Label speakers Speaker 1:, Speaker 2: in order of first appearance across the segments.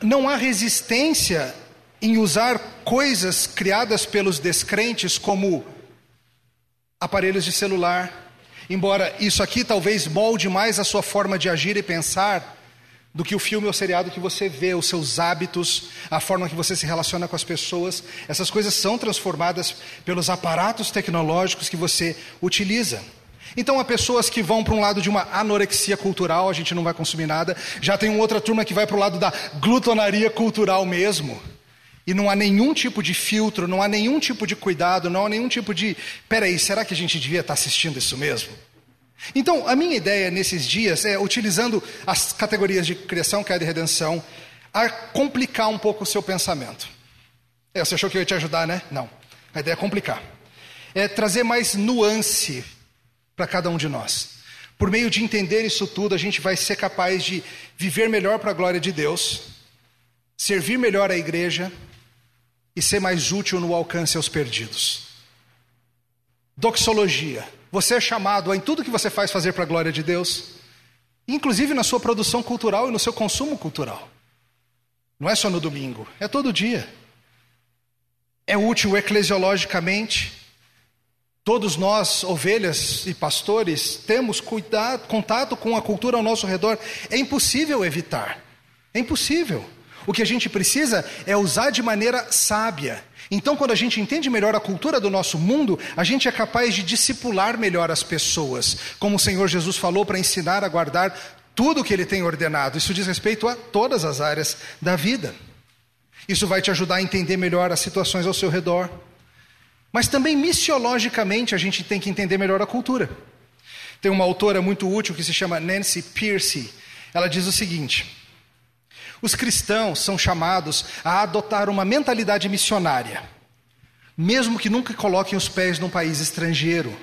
Speaker 1: Não há resistência em usar coisas criadas pelos descrentes como aparelhos de celular, embora isso aqui talvez molde mais a sua forma de agir e pensar do que o filme ou seriado que você vê, os seus hábitos, a forma que você se relaciona com as pessoas. Essas coisas são transformadas pelos aparatos tecnológicos que você utiliza. Então há pessoas que vão para um lado de uma anorexia cultural, a gente não vai consumir nada. Já tem uma outra turma que vai para o lado da glutonaria cultural mesmo. E não há nenhum tipo de filtro, não há nenhum tipo de cuidado, não há nenhum tipo de... Peraí, será que a gente devia estar assistindo isso mesmo? Então, a minha ideia nesses dias é, utilizando as categorias de criação, queda e redenção, a complicar um pouco o seu pensamento. Você achou que eu ia te ajudar, né? Não. A ideia é complicar. É trazer mais nuance para cada um de nós. Por meio de entender isso tudo, a gente vai ser capaz de viver melhor para a glória de Deus, servir melhor a igreja e ser mais útil no alcance aos perdidos. Doxologia. Você é chamado a, em tudo que você faz, fazer para a glória de Deus, inclusive na sua produção cultural e no seu consumo cultural. Não é só no domingo, é todo dia. É útil eclesiologicamente. Todos nós, ovelhas e pastores, temos contato com a cultura ao nosso redor. É impossível evitar. É impossível. O que a gente precisa é usar de maneira sábia. Então, quando a gente entende melhor a cultura do nosso mundo, a gente é capaz de discipular melhor as pessoas. Como o Senhor Jesus falou, para ensinar a guardar tudo o que Ele tem ordenado. Isso diz respeito a todas as áreas da vida. Isso vai te ajudar a entender melhor as situações ao seu redor. Mas também missiologicamente a gente tem que entender melhor a cultura. Tem uma autora muito útil que se chama Nancy Pearcey. Ela diz o seguinte: os cristãos são chamados a adotar uma mentalidade missionária, mesmo que nunca coloquem os pés num país estrangeiro.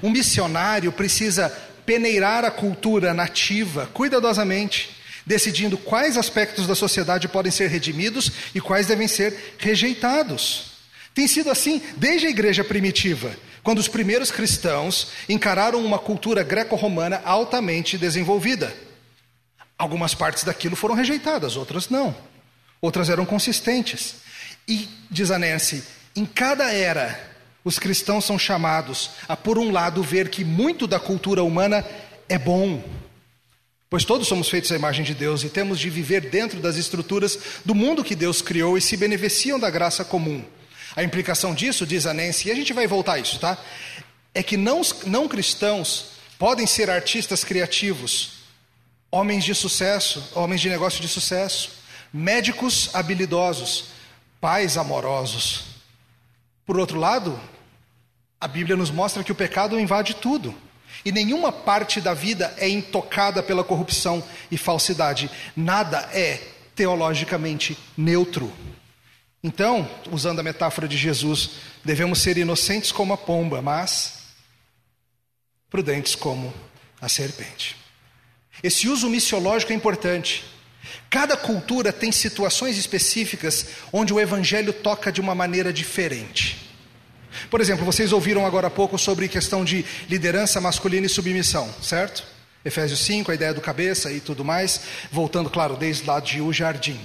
Speaker 1: Um missionário precisa peneirar a cultura nativa cuidadosamente, decidindo quais aspectos da sociedade podem ser redimidos e quais devem ser rejeitados. Tem sido assim desde a igreja primitiva, quando os primeiros cristãos encararam uma cultura greco-romana altamente desenvolvida. Algumas partes daquilo foram rejeitadas, outras não. Outras eram consistentes. E, diz a Nancy, em cada era, os cristãos são chamados a, por um lado, ver que muito da cultura humana é bom, pois todos somos feitos à imagem de Deus e temos de viver dentro das estruturas do mundo que Deus criou e se beneficiam da graça comum. A implicação disso, diz a Nancy, e a gente vai voltar a isso, tá? É que não cristãos podem ser artistas criativos, homens de sucesso, homens de negócio de sucesso, médicos habilidosos, pais amorosos. Por outro lado, a Bíblia nos mostra que o pecado invade tudo. E nenhuma parte da vida é intocada pela corrupção e falsidade. Nada é teologicamente neutro. Então, usando a metáfora de Jesus, devemos ser inocentes como a pomba, mas prudentes como a serpente. Esse uso missiológico é importante. Cada cultura tem situações específicas onde o evangelho toca de uma maneira diferente. Por exemplo, vocês ouviram agora há pouco sobre questão de liderança masculina e submissão, certo? Efésios 5, a ideia do cabeça e tudo mais, voltando, claro, desde lá de o jardim.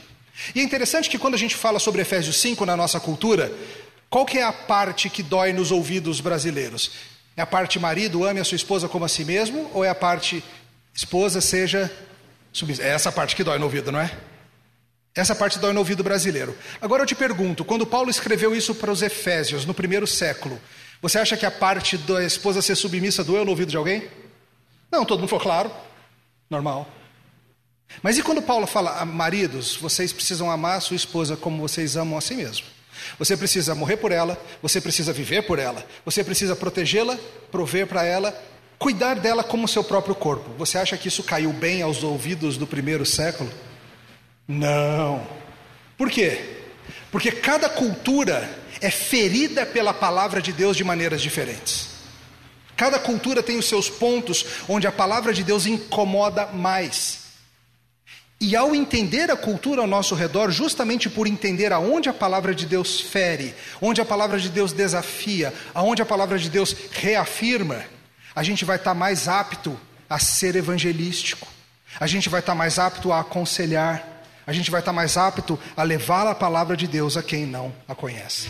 Speaker 1: E é interessante que quando a gente fala sobre Efésios 5 na nossa cultura, qual que é a parte que dói nos ouvidos brasileiros? É a parte marido, ame a sua esposa como a si mesmo, ou é a parte esposa seja submissa? É essa parte que dói no ouvido, não é? Essa parte dói no ouvido brasileiro. Agora eu te pergunto, quando Paulo escreveu isso para os Efésios, no primeiro século, você acha que a parte da esposa ser submissa doeu no ouvido de alguém? Não, todo mundo falou, claro, normal. Mas e quando Paulo fala, maridos, vocês precisam amar a sua esposa como vocês amam a si mesmo. Você precisa morrer por ela, você precisa viver por ela, você precisa protegê-la, prover para ela, cuidar dela como seu próprio corpo. Você acha que isso caiu bem aos ouvidos do primeiro século? Não. Por quê? Porque cada cultura é ferida pela palavra de Deus de maneiras diferentes. Cada cultura tem os seus pontos onde a palavra de Deus incomoda mais. E ao entender a cultura ao nosso redor, justamente por entender aonde a palavra de Deus fere, onde a palavra de Deus desafia, aonde a palavra de Deus reafirma, a gente vai estar mais apto a ser evangelístico, a gente vai estar mais apto a aconselhar, a gente vai estar mais apto a levar a palavra de Deus a quem não a conhece.